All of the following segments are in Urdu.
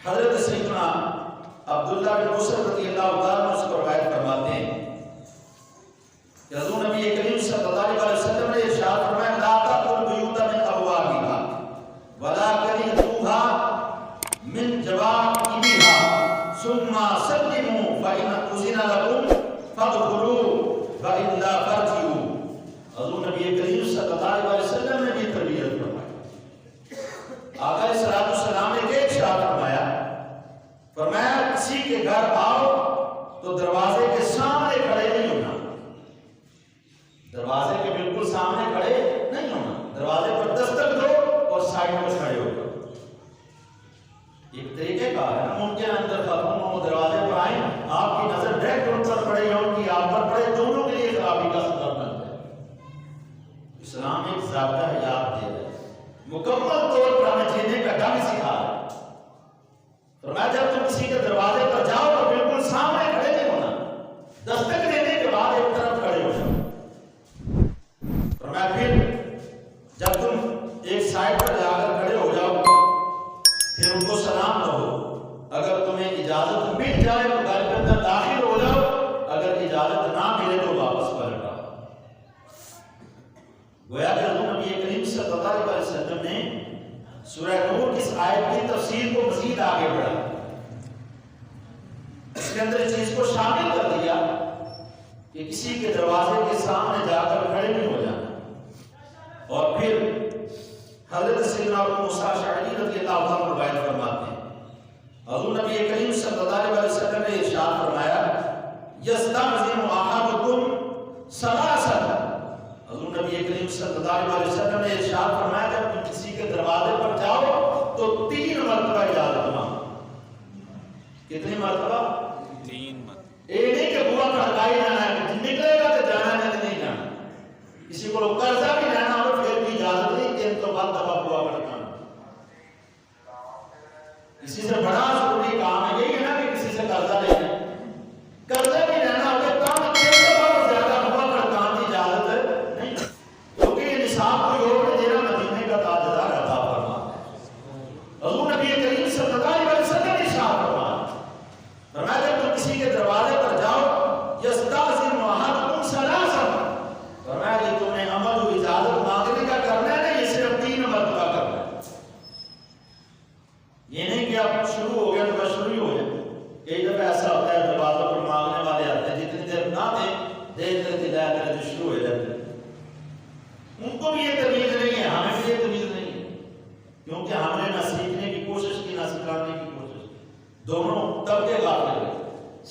حضرت سیدنا عبداللہ بن مسعود رضی اللہ تعالیٰ عنہ سے روایت فرماتے ہیں کہ حضور نبی کریم صلی اللہ علیہ وسلم نے ارشاد فرمایا لا تدخلوا البیوت من ابوابها ولکن ادخلوها من جوانبها ثم سلموا فإن أذن لكم فادخلوا وإلا فارجعوا۔ حضور نبی کریم صلی اللہ علیہ وسلم نے بھی تربیت فرمائی۔ آقا علیہ السلام نے کہ ارشاد فرمایا کسی کے گھر آؤ تو دروازے کے سامنے کھڑے نہیں ہونا، دروازے کے بالکل سامنے کھڑے نہیں ہونا، دروازے پر دستک دو اور سائڈ پر کھڑے ہو جاؤ۔ ایک طریقے کا ہے، ممکن اندر خاتون ہو دروازے پر آئیں، آپ کی نظر ڈائریکٹ ان پر پڑے یا ان کی آپ پر پڑے، دونوں کے لیے خرابی کا سبب بن جائے۔ اسلام ایک ضابطہ حیات دے رہا ہے، مکمل طور پر ہمیں جینے کا ڈھنگ سکھا رہا ہے۔ فرمایا جب تم کسی کے دروازے پر جاؤ تو بالکل سامنے کھڑے نہیں ہونا، دستک دینے کے بعد ایک طرف کھڑے ہو جاؤ۔ فرمایا پھر جب تم ایک سائڈ پر جا کر کھڑے ہو جاؤ پھر ان کو سلام دو، اگر تمہیں اجازت مل جائے تو گھر کے اندر داخل ہو جاؤ، اگر اجازت نہ ملے تو واپس پلٹ آؤ۔ گویا کہ حضور نبی کریم صلی اللہ علیہ وسلم نے سورہ نور کی اس آیت کی تفسیر کو مزید آگے بڑھا، اس کے اندر اس چیز کو شامل کر دیا کہ کسی کے دروازے کے سامنے جا کر کھڑے نہیں ہو جانا۔ اور پھر حضرت سیدنا ابو موسیٰ اشعری رضی اللہ عنہ روایت فرماتے ہیں حضور نبی کریم صلی اللہ علیہ وسلم نے ارشاد فرمایا یستأذن احدکم ثلاثا۔ حضور نبی کریم صلی اللہ علیہ وسلم نے ارشاد فرمایا جب تم کسی کے دروازے پر جاؤ تو 3 مرتبہ اجازت مانگو۔ کتنی مرتبہ؟ 3 مرتبہ۔ ایک نہیں کہ بوا کھڑکائی جانا ہے، نکلے گا تو جانا ہے نہیں جانا۔ کسی کو قرضہ بھی لینا ہو پھر بھی اجازت نہیں، 3 تو بعد دفعہ بوا کھڑکانا۔ کسی سے بڑا ضروری کام ہے، یہی ہے نا کہ کسی سے قرضہ لینا، قرضہ بھی لینا ہو کہ کام 3 دفعہ زیادہ بوا کھڑکانے کی اجازت نہیں، کیونکہ یہ نصاب کوئی اور نہیں دینا، مدینے کا تاجدار عطا فرما۔ حضور نبی کریم صلی اللہ علیہ وسلم نے ارشاد فرمایا جب تم کسی کے دروازے پر جاؤ یستأذن احدکم ثلاثا، فرمایا کہ تم نے عمل و اجازت مانگنے کا کرنا ہے، یہ صرف 3 مرتبہ کرنا ہے۔ یہ نہیں کہ اب شروع ہو گیا تو بس شروع ہی ہو جائے۔ کئی دفعہ ایسا ہوتا ہے دروازوں پر مانگنے والے آتے ہیں، جتنی دیر نہ دیں دیر تک ہدایت کرے تو شروع ہو جاتے ہیں۔ ان کو بھی یہ تمیز نہیں ہے، ہمیں بھی یہ تمیز نہیں ہے، کیونکہ ہم نے نہ سیکھنے کی کوشش کی نہ سکھانے کی کوشش کی، دونوں طبقے غافل ہیں،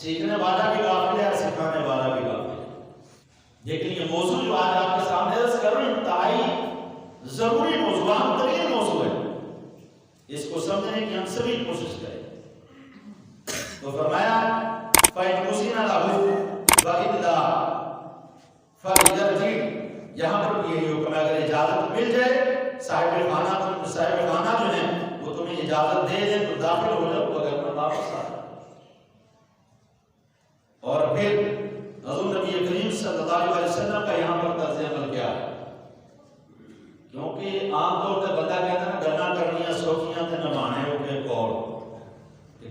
سیکھنے والا بھی غافل ہے اور سکھانے والا بھی غافل ہے۔ لیکن یہ موضوع جو آج آپ کے سامنے عرض کر رہے ہیں انتہائی ضروری موضوع، اہم ترین موضوع ہے، اس کو سمجھنے کی ہم سبھی کوشش کریں۔ تو فرمایا فَإِنْ أُذِنَ لَهُ وَإِلَّا فَلْيَرْجِعْ، یہاں پر بھی یہی حکم ہے اگر اجازت مل جائے صاحب خانہ جو ہیں وہ تمہیں اجازت دے دیں تو داخل ہو جاؤ، اگر میں واپس آ جاؤ۔ اور پھر حضور نبی کریم صلی اللہ علیہ وسلم کا یہاں پر طرز عمل کیا ہے، کیونکہ عام طور پر بندہ کہتا ہے گنا کرنیاں سوکھیاں تے نمانے ہو کے کول،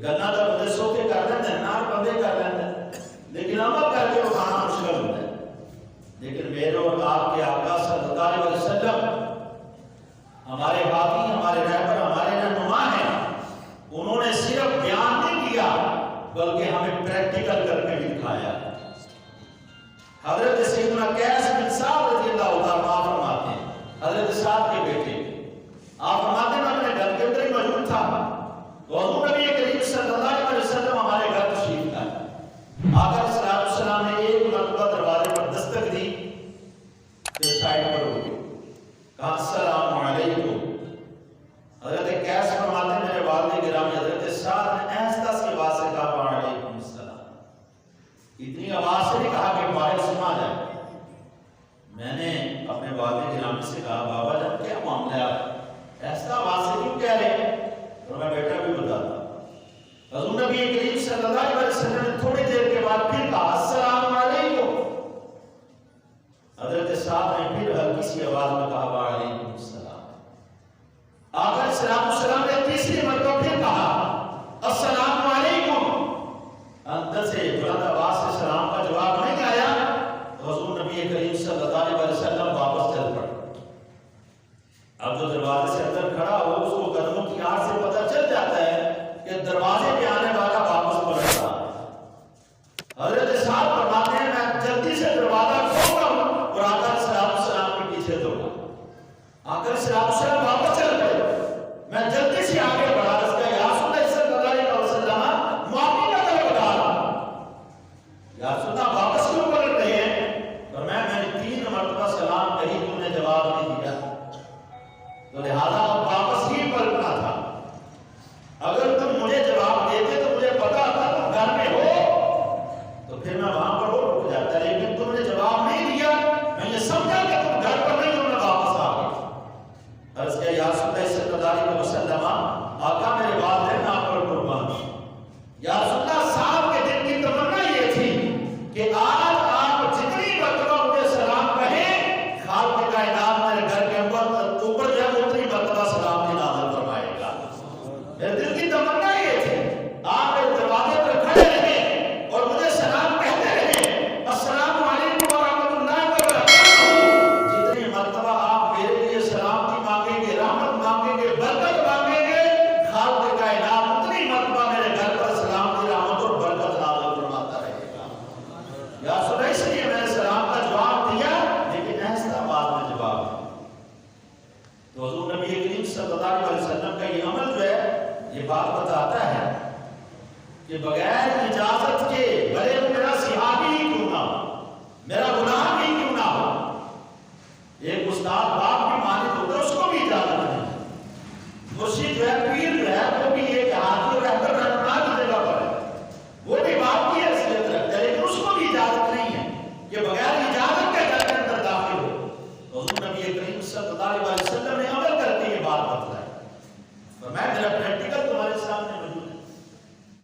گنا تو بندے سوکھے کر لیتے ہیں، نار بندے کر لیتے ہیں، لیکن عمل کر کے اٹھانا مشکل ہوتا ہے۔ لیکن میرے اور آپ کے آقا صلی اللہ علیہ وسلم ہمارے باقی ہمارے رہبر ہمارے رہنما ہیں، انہوں نے صرف بیان نہیں کیا بلکہ ہمیں پریکٹیکل کر کے بھی دکھایا۔ حضرت سیدنا قیس بن سعد رضی اللہ عنہ فرماتے ہیں، حضرت سعد کے بیٹے، آپ فرماتے ہیں میں اپنے گھر کے اندر ہی موجود تھا تو حضور نبی کریم صلی اللہ علیہ وسلم ہمارے گھر تشریف لائے۔ آقا علیہ السلام نے ایک مرتبہ دروازے پر دستک دی پھر سائڈ پر ہو گئی، کہا السلام علیکم۔ حضرت قیس فرماتے ہیں میرے والد گرامی حضرت سعد نے ایسا سی آواز سے کہا وعلیکم السلام، اتنی آواز سے نہیں کہا کہ باہر سنا جائے۔ میں نے اپنے والد گرامی سے کہا بابا جان کیا معاملہ ہے، ایسا پھر میں وہاں پر اور رک جاتا، لیکن تم نے جواب نہیں دیا، میں یہ سمجھا کہ تم گھر پر نہیں ہو، میں واپس آ گیا۔ عرض کیا یا رسول اللہ صلی اللہ علیہ وسلم، آقا میرے والدین آپ پر قربان، یا رسول اللہ صاحب کے دل کی تمنا یہ تھی کہ آج آپ جتنی مرتبہ مجھے سلام کہیں، خالق کائنات میرے گھر کے اوپر جب اتنی مرتبہ سلام کی نازل فرمائے گا۔ میرے دل کی تمنا یہ تھی آپ میرے دروازے پر کھڑے رہیں اور مجھے سلام کہتے رہیں، السلام علیکم ورحمۃ اللہ وبرکاتہ۔ جتنی مرتبہ آپ میرے لیے سلامتی مانگیں گے، رحمت مانگیں گے، برکت مانگیں گے، خالق کائنات اتنی مرتبہ میرے گھر پر سلامتی، رحمت اور برکت نازل فرماتا رہے گا۔ یا سنا، اس لیے میں نے سلام کا جواب دیا، لیکن ایسا آواز میں جواب دیا۔ تو حضور نبی کریم صلی اللہ علیہ وسلم کا یہ عمل جو ہے یہ بات بتاتا ہے کہ بغیر اجازت کے، بھلے وہ میرا صحابی ہی کیوں نہ ہو، میرا غلام ہی کیوں نہ ہو، ایک استاد باپ کی مانند ہوتا ہے، اس کو بھی اجازت نہیں، مرشد جو ہے